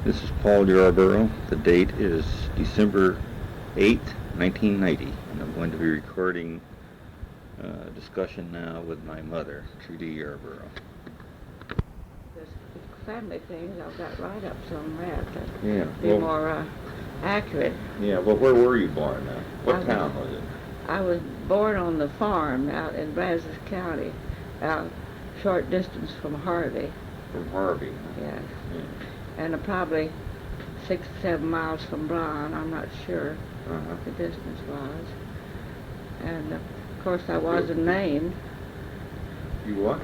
This is Paul Yarborough. The date is December 8th, 1990, and I'm going to be recording a discussion now with my mother, Trudy Yarborough. This family things, I've got write-ups on that Yeah, be well, more accurate. Yeah, well, where were you born now? What town was it? I was born on the farm out in Brazos County, out short distance from Harvey. From Harvey. Yes. Yeah. And probably 6 or 7 miles from Bryan. I'm not sure Uh-huh. the distance was. And of course I wasn't named. You what?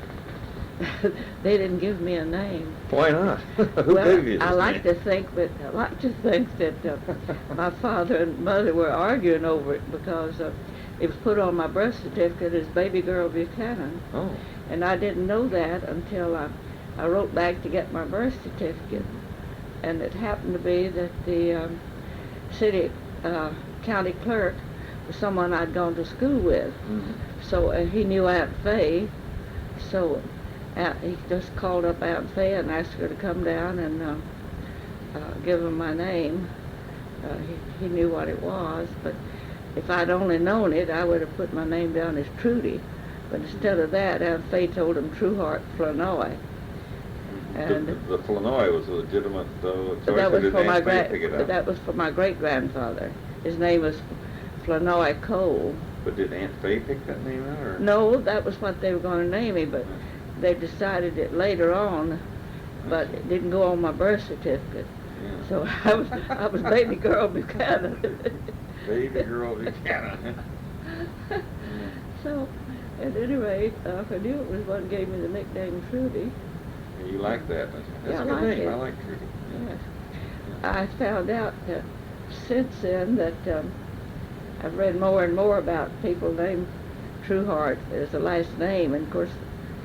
They didn't give me a name. Why not? Who Well, gave you this I like name? to think that my father and mother were arguing over it because it was put on my birth certificate as Baby Girl Buchanan. Oh. And I didn't know that until I wrote back to get my birth certificate. And it happened to be that the city county clerk was someone I'd gone to school with. Mm-hmm. So he knew Aunt Faye. So he just called up Aunt Faye and asked her to come down and give him my name. He knew what it was, but if I'd only known it, I would have put my name down as Trudy. But instead of that, Aunt Faye told him Trueheart Flourney. And The Flourney was a legitimate choice. that was for my pick it up? that was for my great grandfather. His name was Flourney Cole. But did Aunt Faye pick that name out, or? No, that was what they were going to name me, but they decided it later on, but it didn't go on my birth certificate. Yeah. So I was Baby Girl Buchanan. Baby Girl Buchanan. So, at any rate, I knew it was what gave me the nickname Trudy. You like that? That's Yeah, a I good like name. it. I like Trudy. Yes. I found out since then that I've read more and more about people named Trueheart as a last name, and of course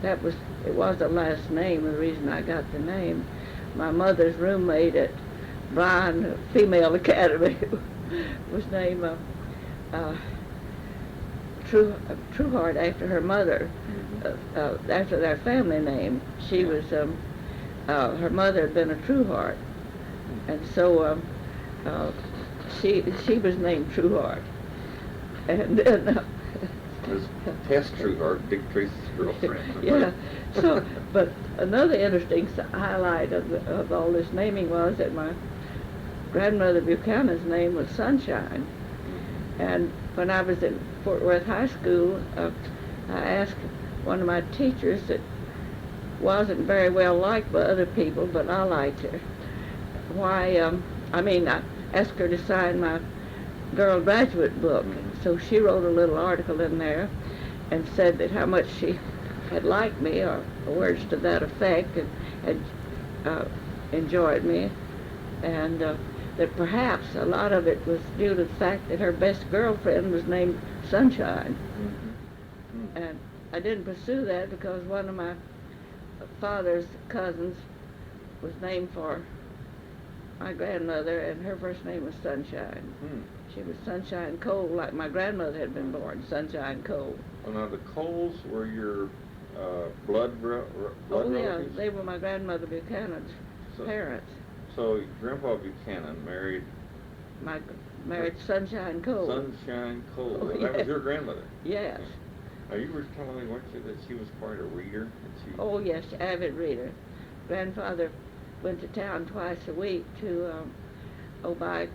it was a last name, the reason I got the name. My mother's roommate at Bryan Female Academy was named Trueheart after her mother, after their family name. She was, her mother had been a Trueheart, and so she was named Trueheart. And then There's Tess Trueheart, Dick Tracy's girlfriend. yeah. So, but another interesting highlight of all this naming was that my grandmother Buchanan's name was Sunshine. And when I was at Fort Worth High School, I asked one of my teachers that wasn't very well liked by other people, but I liked her. Why? I asked her to sign my girl graduate book. So she wrote a little article in there and said that how much she had liked me, or words to that effect, and had enjoyed me, and that perhaps a lot of it was due to the fact that her best girlfriend was named Sunshine. Mm-hmm. And I didn't pursue that because one of my father's cousins was named for my grandmother, and her first name was Sunshine. She was Sunshine Cole, like my grandmother had been born, Sunshine Cole. Well, now the Coles were your blood relatives? Yeah, they were my grandmother Buchanan's parents. So Grandpa Buchanan married Sunshine Cole. Sunshine Cole. Oh, That yes. was your grandmother? Yes. Now you were telling me, weren't you, that she was quite a reader? Oh yes, avid reader. Grandfather went to town twice a week to buy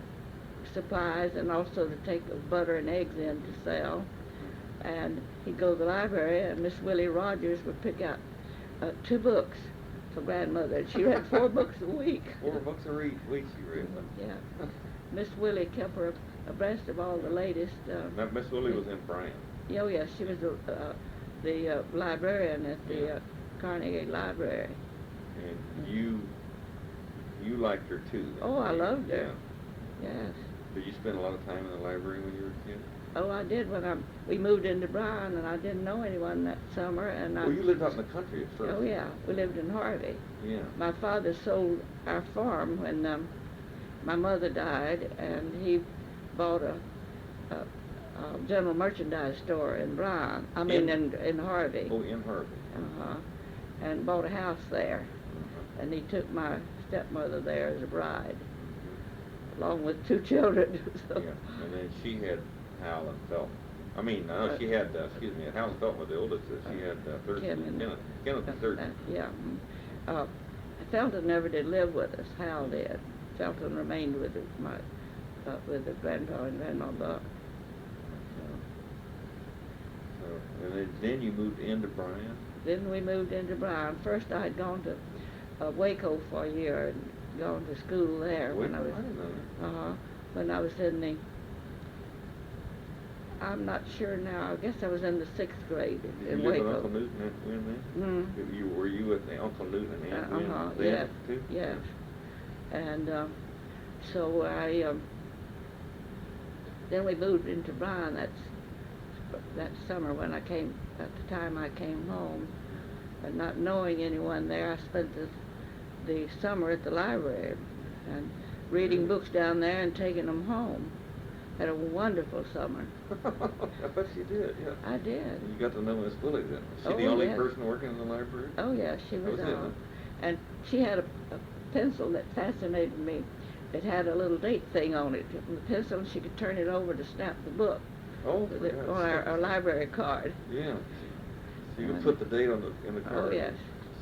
supplies and also to take butter and eggs in to sell. And he'd go to the library, and Miss Willie Rogers would pick out 2 books for grandmother. She read 4 books a week. 4 books a week she read. Yeah. Miss Willie kept her abreast of all the latest. Now Miss Willie was in Bryan. Oh yes, she was the librarian at the Carnegie Library. And you liked her too. Then. Oh, I loved her. Yeah. Yes. Did you spend a lot of time in the library when you were a kid? Oh, I did we moved into Bryan, and I didn't know anyone that summer. And Well, you lived out in the country at first. Oh yeah, we lived in Harvey. Yeah. My father sold our farm when my mother died, and he bought a general merchandise store in Bryan. In Harvey. Oh, in Harvey. And bought a house there. And he took my stepmother there as a bride, along with 2 children. So. Yeah, and then she had Hal and Felton. I mean, no, she had, Hal and Felton were the oldest, so she had Kenneth the third. Yeah. Felton never did live with us. Hal did. Felton remained with with the grandpa and grandma Buck. So, and then you moved into Bryan? Then we moved into Bryan. First I had gone to Waco for a year and gone to school there. Waco? I didn't know that. When I was in the, I'm not sure now, I guess I was in the 6th grade in Waco. You lived with Uncle Newt and Aunt Win then? Mm-hmm. Were you with Uncle Newt and Aunt Win then yes, too? Yes. And so then we moved into Bryan that summer when I came, at the time I came home. But not knowing anyone there, I spent the summer at the library and reading books down there and taking them home. Had a wonderful summer. I bet you did, yeah. I did. You got to know Miss Willie then. Was she Oh, the only yes. person working in the library? Oh, yeah, she was it? on. And she had a pencil that fascinated me. It had a little date thing on it. On the pencil, she could turn it over to snap the book. Oh, On our library card. Yeah. So you could put the date in the card. Oh, yes.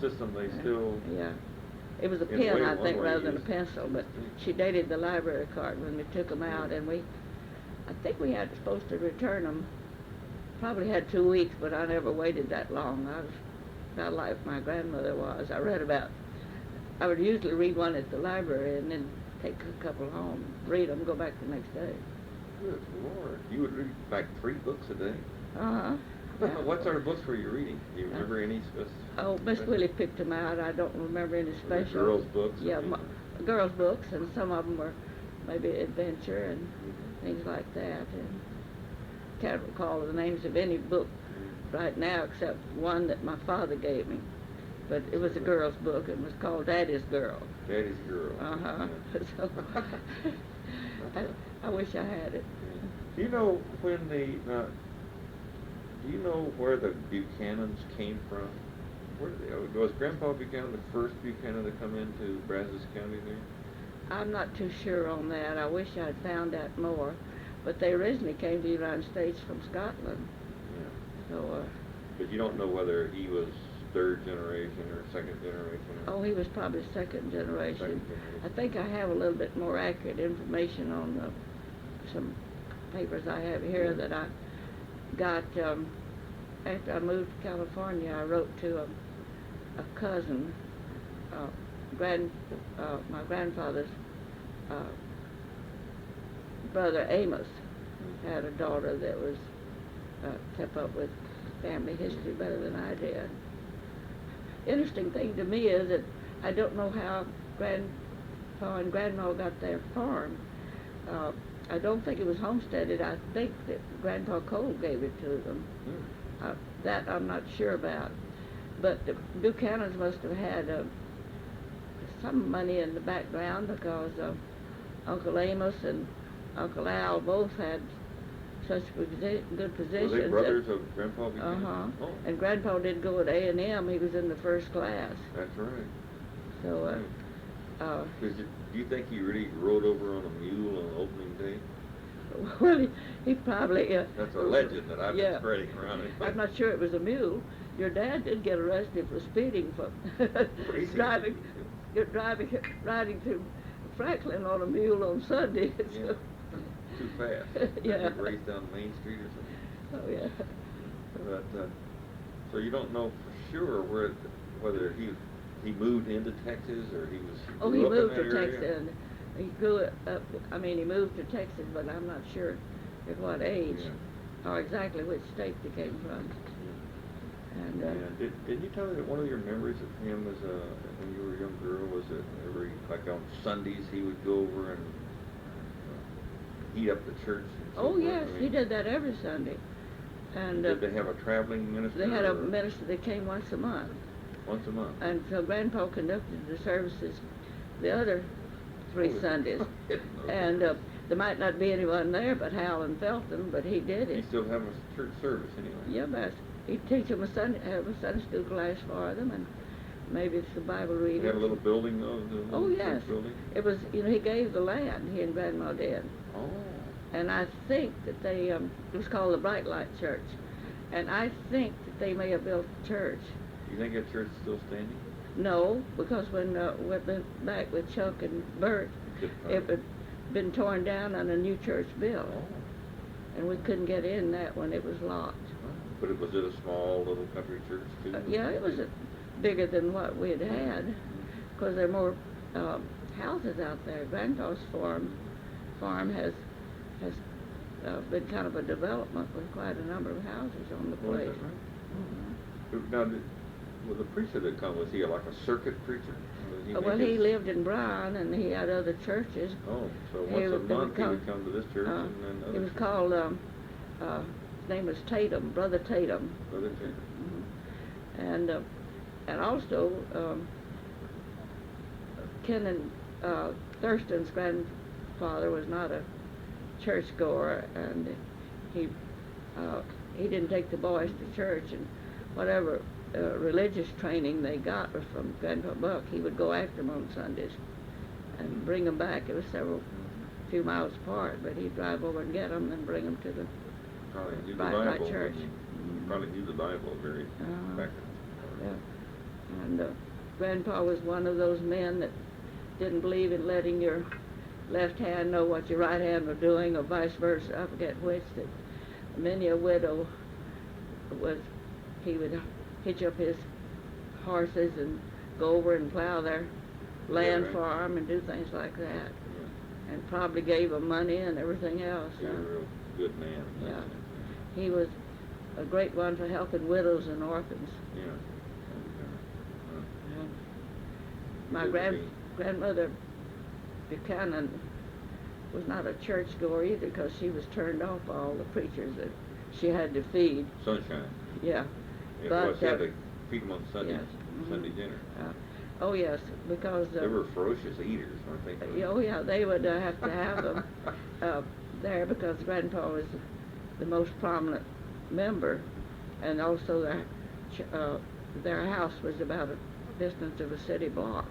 System they still... Yeah. It was a In pen, way- I one think, way rather to than a use it. pencil, but she dated the library card when we took them out, and I think we had supposed to return them. Probably had 2 weeks, but I never waited that long. I was about like my grandmother was. I would usually read one at the library and then take a couple home, read them, go back the next day. Good Lord. You would read like 3 books a day? Uh-huh. Yeah. What sort of books were you reading? Do you remember any specific? Oh, Miss Willie picked them out. I don't remember any Were they special. girls' books? Yeah, girls' books, and some of them were maybe adventure and things like that. And can't recall the names of any book right now except one that my father gave me. But it was a girl's book and was called Daddy's Girl. Daddy's Girl. Uh-huh. So I wish I had it. Do you know when do you know where the Buchanans came from? Was Grandpa Buchanan the first Buchanan to come into Brazos County there? I'm not too sure on that. I wish I'd found out more. But they originally came to the United States from Scotland. Yeah. So, but you don't know whether he was 3rd generation or 2nd generation? oh, he was probably second generation. Second generation. I think I have a little bit more accurate information on some papers I have here that I got after I moved to California. I wrote to a cousin, my grandfather's brother Amos had a daughter that was kept up with family history better than I did. Interesting thing to me is that I don't know how Grandpa and Grandma got their farm. I don't think it was homesteaded. I think that Grandpa Cole gave it to them. That I'm not sure about. But the Buchanans must have had some money in the background because Uncle Amos and Uncle Al both had such good positions. Were they brothers of Grandpa Buchanan? Uh-huh. Oh. And Grandpa did go at A&M. He was in the 1st class. That's right. So, Do you think he really rode over on a mule on opening day? well, he probably... That's a legend that I've been spreading around. I'm not sure it was a mule. Your dad did get arrested for speeding, for riding to Franklin on a mule on Sunday. Yeah. Too fast. Yeah. Big race down Main Street or something. Oh, yeah. But, so you don't know for sure whether he moved into Texas or he was. Oh, he grew up in moved that to area? Texas. And he grew up. I mean, he moved to Texas, but I'm not sure at what age or exactly which state he came from. And didn't you tell me that one of your memories of him as when you were a young girl was that every like on Sundays he would go over and heat up the church? And so oh forth? yes, I mean, he did that every Sunday. And did they have a traveling minister? they had a or minister that came once a month. Once a month. And so Grandpa conducted the services the other 3 Sundays. And there might not be anyone there but Hal and Felton, but he did it. You still have a church service anyway. Yeah, but he'd teach them have a Sunday school class for them, and maybe it's the Bible They reading. had a little building though? The little Oh, church yes. building? It was, he gave the land, he and Grandma did. Oh. And I think that they, it was called the Bright Light Church. And I think that they may have built the church. You think that church is still standing? No, because when we went back with Chuck and Bert, it had been torn down and a new church built. Oh. And we couldn't get in that one, it was locked. But was it a small little country church too? Yeah, it was bigger than what we had had, because there are more houses out there. Grandpa's farm has been kind of a development with quite a number of houses on the Oh, is place. that right? Mhm. Now, the preacher that come, was he like a circuit preacher? Well, he lived in Bryan, and he had other churches. Oh, so He once a was month he called- would come to this church and then other He was churches? called, his name was Tatum, Brother Tatum. Brother Tatum. And also, Ken and Thurston's grandfather was not a churchgoer, and he didn't take the boys to church, and whatever religious training they got was from Grandpa Buck. He would go after them on Sundays and bring them back. It was few miles apart, but he'd drive over and get them and bring them to the Probably knew the Bright Bible. Light Church. He probably knew the Bible very back Yeah. And Grandpa was one of those men that didn't believe in letting your left hand know what your right hand was doing, or vice versa. I forget which. That many a widow he would hitch up his horses and go over and plow their land right. for 'em and do things like that, Yeah. and probably gave them money and everything else. He was a real good man. in that Yeah. sense, He was a great one for helping widows and orphans. Yeah. My Good to be. grandmother Buchanan was not a churchgoer either, because she was turned off by all the preachers that she had to feed. Sunshine. Yeah. Yeah, But, well, she had to feed them on Sunday, yes. Mhm. Sunday dinner. Oh yes, because They were ferocious eaters, weren't they? oh yeah, they would have to have them there, because Grandpa was the most prominent member, and also their house was about a distance of a city block.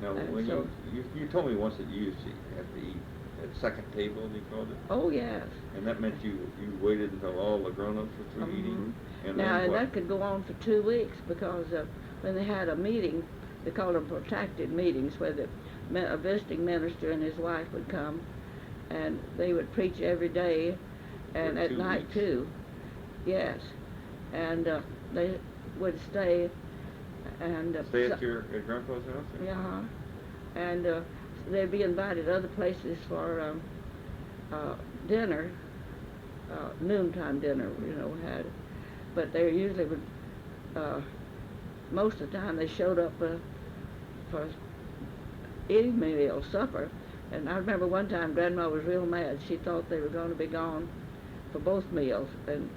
Now, And when so- you told me once that you used to have to eat at second table, you called it, Oh yes. and that meant you waited until all the grown-ups were through eating, and Now, then and what? that could go on for 2 weeks, because when they had a meeting, they called them protracted meetings, where a visiting minister and his wife would come, and they would preach every day, and For at 2 night weeks? too. Yes, and they would stay and Stay at Grandpa's house? yeah, and they'd be invited other places for dinner, noontime dinner, had. But they usually would, most of the time they showed up for eating meal, supper. And I remember one time Grandma was real mad. She thought they were going to be gone for both meals and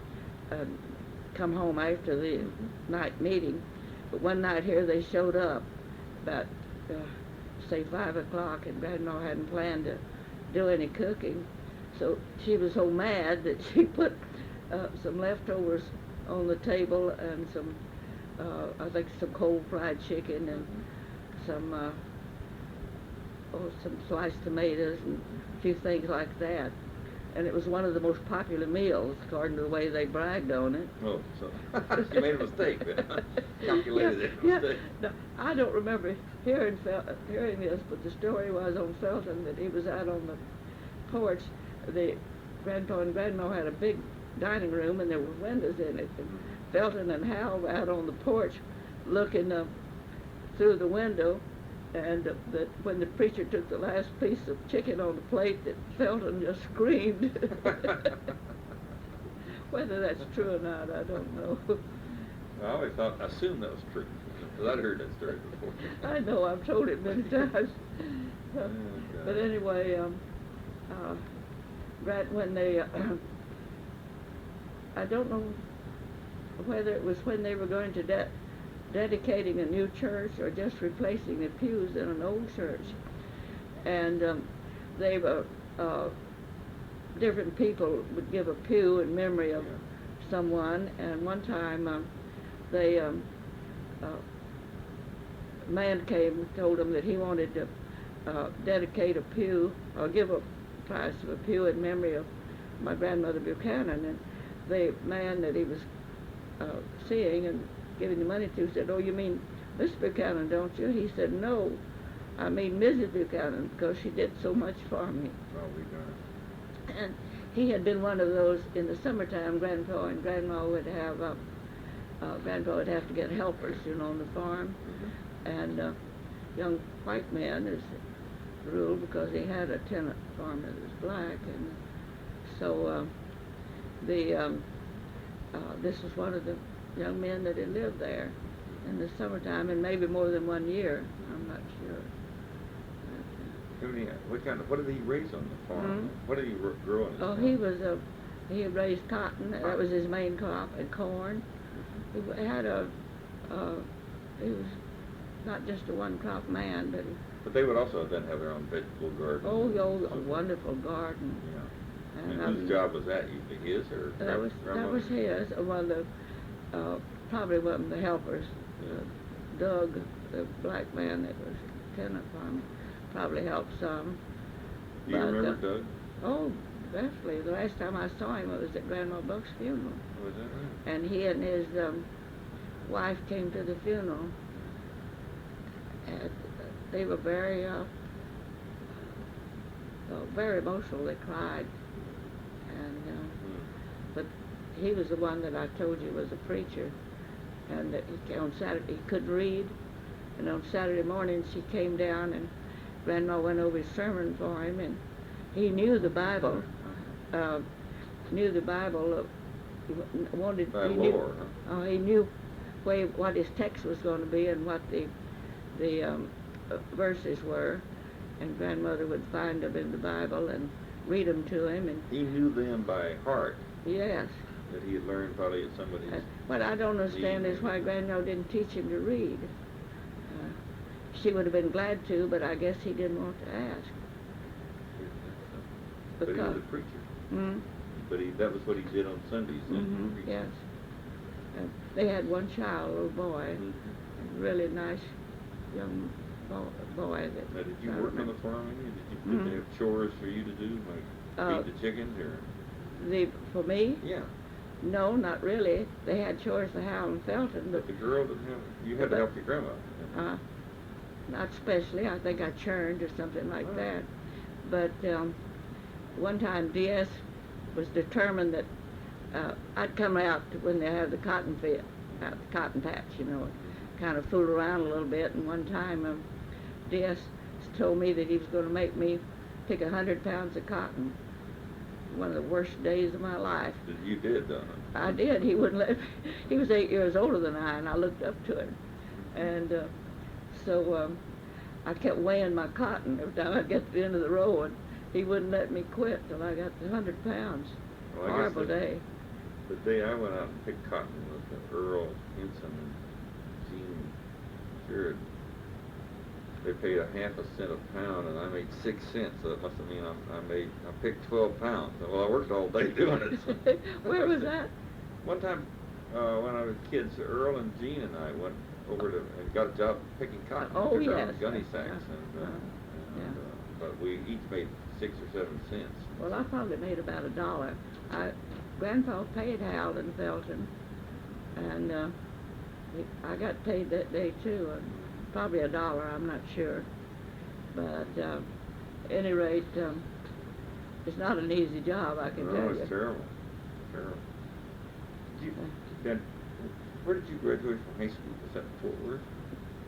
come home after the night meeting. But one night here they showed up about, say 5 o'clock, and Grandma hadn't planned to do any cooking. So she was so mad that she put some leftovers on the table, and some, I think some cold fried chicken, and some sliced tomatoes and a few things like that. And it was one of the most popular meals, according to the way they bragged on it. Oh, so you made a mistake then. Calculated it. Mistake. No, I don't remember hearing this, but the story was on Felton that he was out on the porch. The Grandpa and Grandma had a big dining room, and there were windows in it. And Felton and Hal were out on the porch looking through the window, and that when the preacher took the last piece of chicken on the plate, that Felton just screamed. Whether that's true or not, I don't know. I always assumed that was true, because I'd heard that story before. I know, I've told it many times. Oh, But anyway, right when they, I don't know whether it was when they were going to dedicating a new church or just replacing the pews in an old church. And they were, different people would give a pew in memory of a man came and told him that he wanted to dedicate a pew or give a price of a pew in memory of my grandmother Buchanan. And the man that he was seeing and giving the money to said, "Oh, you mean Miss Buchanan, don't you?" He said, "No, I mean Mrs. Buchanan, because she did so much for me." Probably done. And he had been one of those in the summertime. Grandpa and Grandma would have Grandpa would have to get helpers, on the farm, and young white man is the rule because he had a tenant farmer that was black, and so this was one of the young men that had lived there in the summertime, and maybe more than 1 year. I'm not sure. What did he raise on the farm? What did he grow on his farm? He raised cotton. That was his main crop, and corn. He had he was not just a one-crop man, but they would also then have their own vegetable garden. A wonderful garden. Yeah. And whose job was that? Usually his or that was his. One of the probably one of the helpers. Doug, the black man that was tenant farmer, probably helped some. Do you remember Doug? Oh, definitely. The last time I saw him, it was at Grandma Buck's funeral. Was that right? And he and his wife came to the funeral. And they were very emotional. They cried. And but he was the one that I told you was a preacher. And that on Saturday he couldn't read. And on Saturday morning she came down and Grandma went over his sermon for him, and he knew the Bible. By lore, huh? He knew what his text was going to be and what the verses were, and Grandmother would find them in the Bible and read them to him. And he knew them by heart. Yes. That he had learned probably at somebody's. What I don't understand is why Grandma didn't teach him to read. She would have been glad to, but I guess he didn't want to ask. But he was a preacher. Mm-hmm. But that was what he did on Sundays. Yes. They had one child, a little boy, a really nice young boy. Now, did you work on the farm? Did they have chores for you to do, like feed the chickens, or? For me? Yeah. No, not really. They had chores for Hal and Felton, But the girl didn't have. You had to help your grandma. Not especially. I think I churned or something like that. But one time D.S. was determined that I'd come out when they had the cotton patch, kind of fool around a little bit. And one time D.S. told me that he was going to make me pick 100 pounds of cotton. One of the worst days of my life. You did, though. I did. He wouldn't let me. He was 8 years older than I, and I looked up to him. And so I kept weighing my cotton every time I'd get to the end of the row, and he wouldn't let me quit till I got to 100 pounds. Well, Horrible day. The day I went out and picked cotton with Earl Hinson and Gene Jared, they paid 1/2 cent a pound, and I made 6 cents. So it must have mean I picked 12 pounds. Well, I worked all day doing it. Where was that? One time when I was kids, Earl and Gene and I went over and got a job picking cotton. Oh, We took yes. out gunny sacks, but we each made 6 or 7 cents. Well, I probably made about $1. Grandpa paid Hal and Felton, and I got paid that day too. Probably $1, I'm not sure. But at any rate, it's not an easy job, I can tell you. No, it's terrible. Terrible. Where did you graduate from high school? Was that Fort Worth?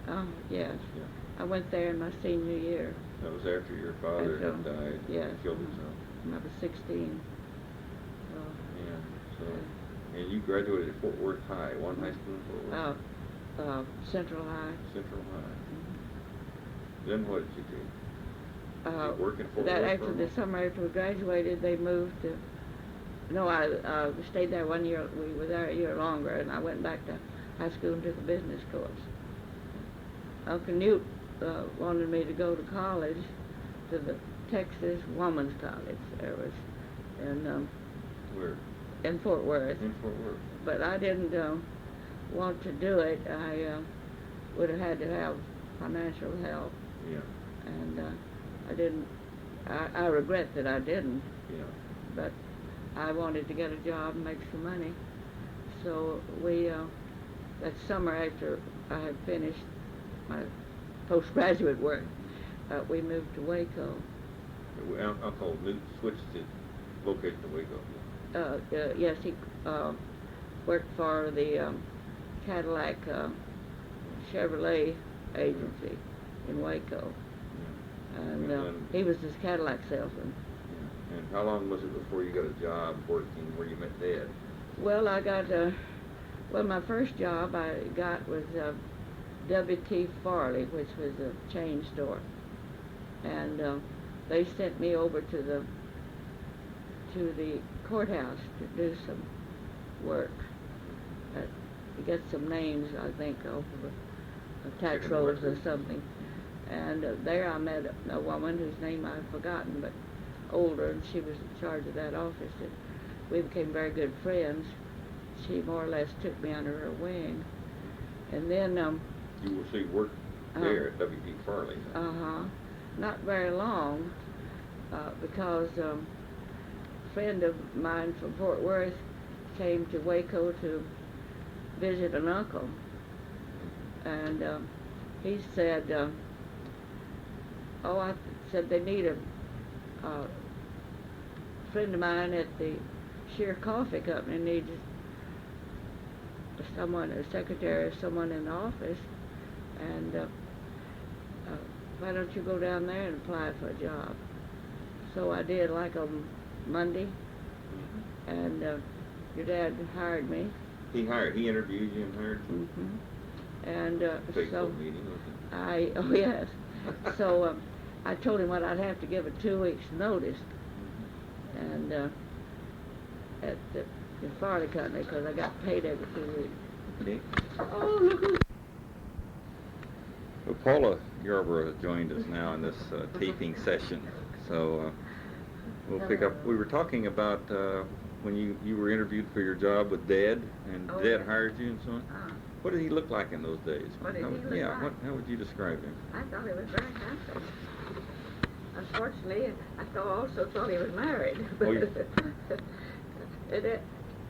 Oh, yes. Yeah. I went there in my senior year. That was after your father had died. Yes. Killed himself. When I was 16. Yeah. So, and you graduated at Fort Worth High, one high school in Fort Worth. Central High. Central High. Then what did you do? Did you work in Fort Worth? After the summer after we graduated, they moved to. No, I stayed there 1 year. We were there a year longer, and I went back to high school and took a business course. Uncle Newt wanted me to go to college, to the Texas Woman's College. There was, Where? In Fort Worth. In Fort Worth. But I didn't want to do it. I would have had to have financial help, Yeah, and I regret that I didn't, yeah. but I wanted to get a job and make some money. So that summer after I had finished my postgraduate work, we moved to Waco. Uncle Newt switched his location to Waco. Yes, he worked for the Cadillac Chevrolet agency in Waco, and then, he was his Cadillac salesman. yeah. And how long was it before you got a job working where you met Dad? Well, I got my first job I got was W.T. Farley, which was a chain store, and they sent me over to the courthouse to do some work, to get some names, I think, off of tax Checking the rolls or records. something. And there I met a woman whose name I've forgotten, but older, and she was in charge of that office. And we became very good friends. She more or less took me under her wing. And then You worked there at W.T. Farley. not very long, because a friend of mine from Fort Worth came to Waco to visit an uncle, and he said, I said they need a friend of mine at the Shear Coffee Company needs someone, a secretary or someone in the office, and why don't you go down there and apply for a job? So I did, like on Monday, and your dad hired me. He interviewed you and hired you? And Big so meeting, wasn't it? oh yes, so I told him what I'd have to give a 2 weeks notice, and at the Farley Company, because I got paid every 2 weeks. Okay. Oh, look who... Well, Paula Yarborough has joined us now in this taping session. So we'll pick up. We were talking about when you were interviewed for your job with Dad, and Oh, Dad yeah. hired you and so on. What did he look like in those days? What did he look yeah, like? how would you describe him? I thought he was very handsome. Unfortunately, I also thought he was married. Oh, yeah.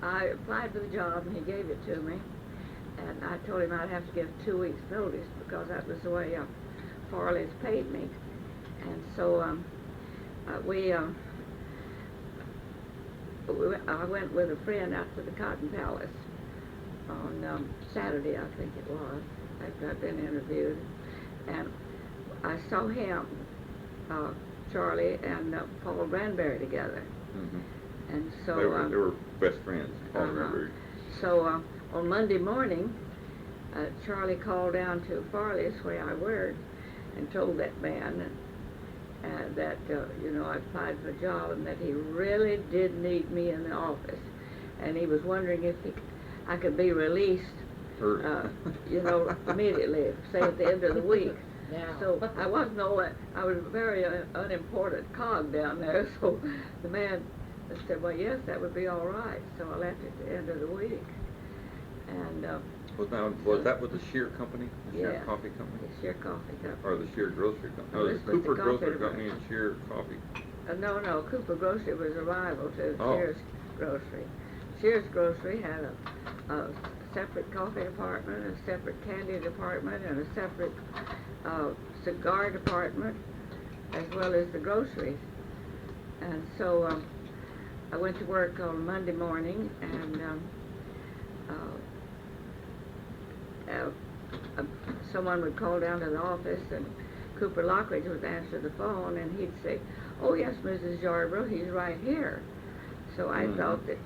I applied for the job, and he gave it to me. And I told him I'd have to give 2 weeks' notice because that was the way Farley's paid me. And so I went with a friend out to the Cotton Palace on Saturday, I think it was, after I'd been interviewed. And I saw him, Charlie, and Paul Granberry together. Mm-hmm. And so They were best friends, Paul Granberry. So on Monday morning, Charlie called down to Farley's where I worked and told that man that I applied for a job and that he really did need me in the office, and he was wondering if I could be released, immediately, say at the end of the week. So I was a very unimportant cog down there. So the man said, well, yes, that would be all right. So I left at the end of the week. And was that with the Shear Company? The Shear yeah, Coffee Company? the Shear Coffee Company. Or the Shear Grocery Company? Oh, No, this the was the Cooper coffee Grocery department. Company and Shear Coffee. No, Cooper Grocery was a rival to Oh. Shear's Grocery. Shear's Grocery had a separate coffee department, a separate candy department, and a separate cigar department, as well as the groceries. And so I went to work on Monday morning, and someone would call down to the office, and Cooper Lockridge would answer the phone, and he'd say, oh yes, Mrs. Yarborough, he's right here. So I thought that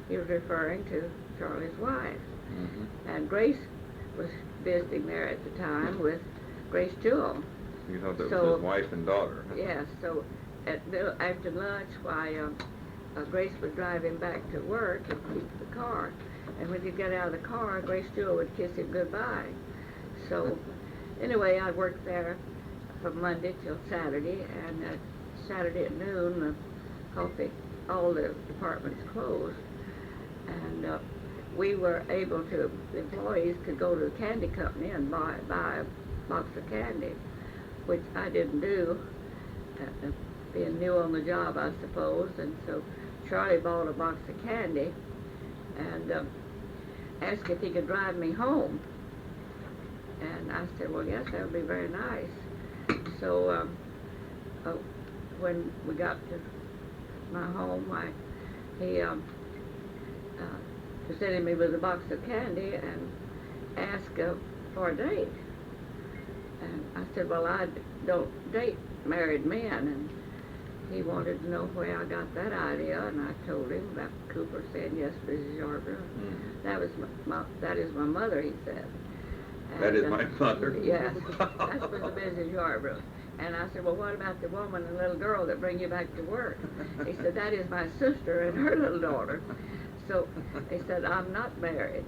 he was referring to Charlie's wife. Mm-hmm. And Grace was visiting there at the time with Grace Jewell. You know, that So- was his wife and daughter. Yes, so after lunch, while Grace was driving back to work and keep the car, and when he'd get out of the car, Grace Jewell would kiss him goodbye. So anyway, I worked there from Monday till Saturday, and Saturday at noon, all the departments closed, and we were able to, the employees could go to the candy company and buy box of candy, which I didn't do, being new on the job, I suppose. And so Charlie bought a box of candy and asked if he could drive me home. And I said, well, yes, that would be very nice. So when we got to my home, he presented me with a box of candy and asked for a date. And I said, well, I don't date married men. And he wanted to know where I got that idea, and I told him about Cooper saying, yes, Mrs. Yarborough. That is my mother, he said. And, that is my mother? Yes, that's Mrs. Yarborough. And I said, well, what about the woman and little girl that bring you back to work? He said, that is my sister and her little daughter. So he said, I'm not married.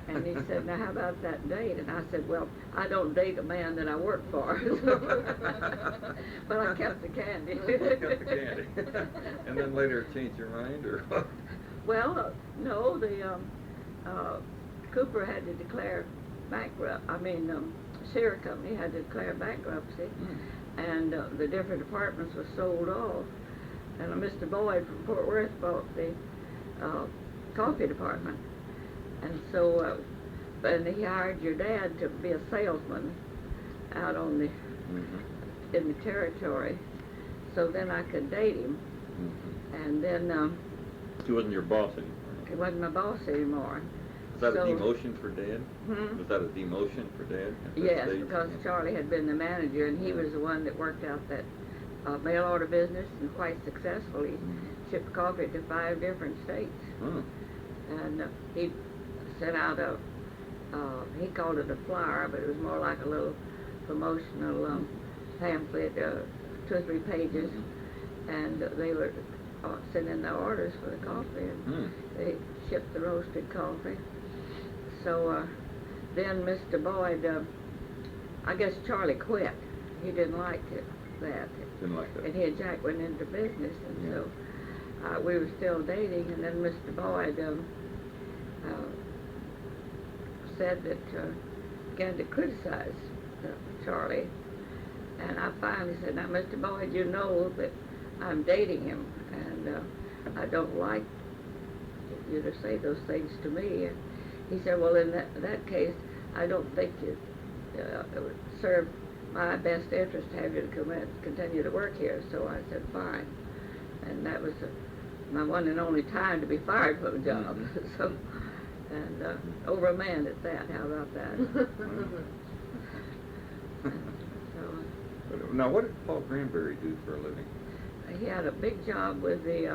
And he said, now how about that date? And I said, well, I don't date a man that I work for. But I kept the candy. Kept the candy. And then later changed your mind, or? Well, no, the Cooper had to declare bankrupt. Sierra Company had to declare bankruptcy, and the different departments were sold off. And Mr. Boyd from Fort Worth bought the coffee department. And so, and he hired your dad to be a salesman out on the in the territory. So then I could date him, and then He wasn't your boss anymore. he wasn't my boss anymore. Was that So- a demotion for Dad? Hmm? Was that a demotion for Dad? at that Yes, stage? because Charlie had been the manager, and he was the one that worked out that mail order business, and quite successfully shipped coffee to 5 different states. Oh. And he sent out he called it a flyer, but it was more like a little promotional pamphlet, 2 or 3 pages, and they were sending their orders for the coffee, and they shipped the roasted coffee. So then Mr. Boyd, I guess Charlie quit. He didn't like that. Didn't like that. And he and Jack went into business, and Yeah. so we were still dating, and then Mr. Boyd said that began to criticize Charlie, and I finally said, now Mr. Boyd, you know that I'm dating him, and I don't like you to say those things to me. And he said, well, in that case, I don't think it would serve my best interest to have you to continue to work here. So I said, fine. And that was my one and only time to be fired from a job. So, and over a man at that. How about that? So, Now, what did Paul Granberry do for a living? he had a big job with the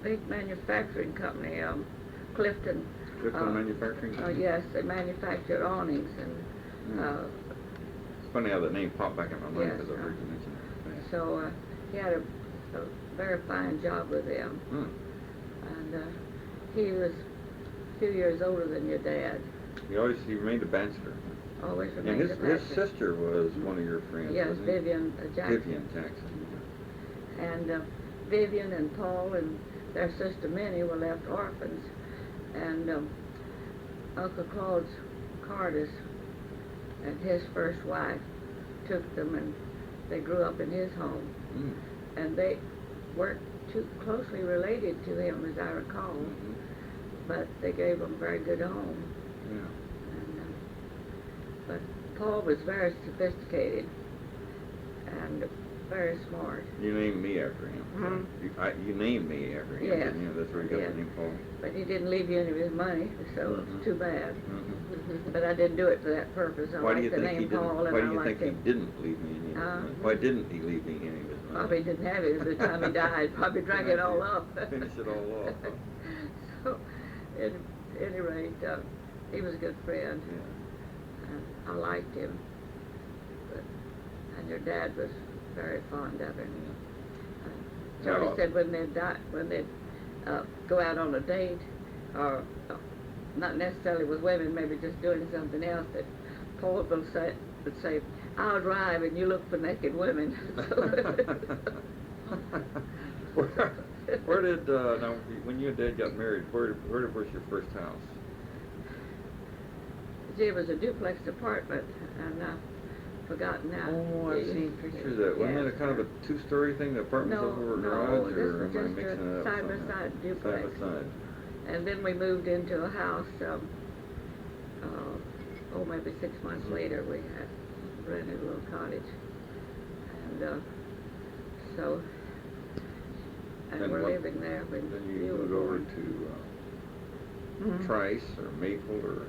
big manufacturing company, Clifton. Clifton Manufacturing Company? Yes, they manufactured awnings, and It's funny how the name popped back in my mind Yes, because I heard you mention that. so he had a very fine job with them. And he was a few years older than your dad. He remained a bachelor. Always And remained his a bachelor. sister was one of your friends, Yes, wasn't it? Vivian Jackson. Vivian Jackson. And Vivian and Paul and their sister Minnie were left orphans. And Uncle Claude's Cardis and his first wife took them, and they grew up in his home. And they weren't too closely related to him, as I recall, but they gave him a very good home. Yeah. And, but Paul was very sophisticated and very smart. You named me after him. You named me after him, Yes. didn't you? That's where you got Yes. the name Paul. But he didn't leave you any of his money, so it's too bad. Mhm. But I didn't do it for that purpose. I Why do you liked the think he name didn't? Paul, and Why I do you liked think he him. didn't leave me any of his money? Why didn't he leave me any of his money? Probably didn't have it at the time he died. Probably drank it all up. Finish it all off. Huh? So, at any rate, he was a good friend. Yeah. And I liked him. And your dad was very fond of him. Charlie Well, said when they'd go out on a date, or not necessarily with women, maybe just doing something else, that Paul would say, I'll drive and you look for naked women. Where did, now, when you and Dad got married, where was your first house? See, it was a duplex apartment, and I've forgotten how. Oh, I've seen pictures of that. Wasn't it a kind of a two-story thing, the apartments over a garage, this or was am I just mixing it a up somehow? side-by-side duplex. Side by side. And then we moved into a house, maybe 6 months later, we had rented a little cottage. And and we're what- living there. Then you moved over to Mhm. Trice or Maple or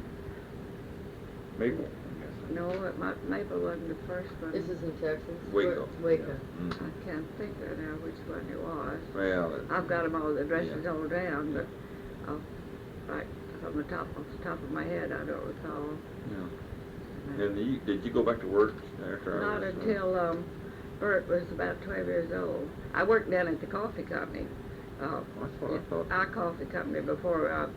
Maple, I guess. No, Maple wasn't the first one. This is in Texas? Waco. Waco. Yeah. Mm. I can't think of now which one it was. Well, I've got them all, the addresses yeah. all down, but right from the top of my head, I don't recall. Yeah. And did you go back to work after I Not was, until Bert was about 12 years old. I worked down at the coffee company. That's what I thought. Our coffee company before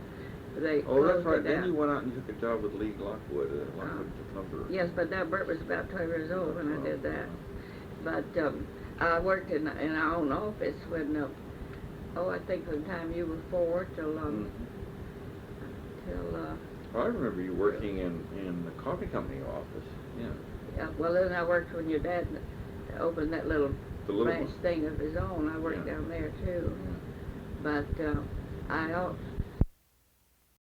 they Oh, closed that's right. it Then down. you went out and you took a job with Lee Lockwood, Lockwood Lumber. Yes, but now Bert was about 12 years old when I did that. But I worked in our own office when, I think from the time you were 4 till Well, I remember you working in the coffee company office. Yeah. yeah, well, then I worked when your dad opened that little The little ranch one. thing of his own. I worked Yeah. down there too. Yeah. But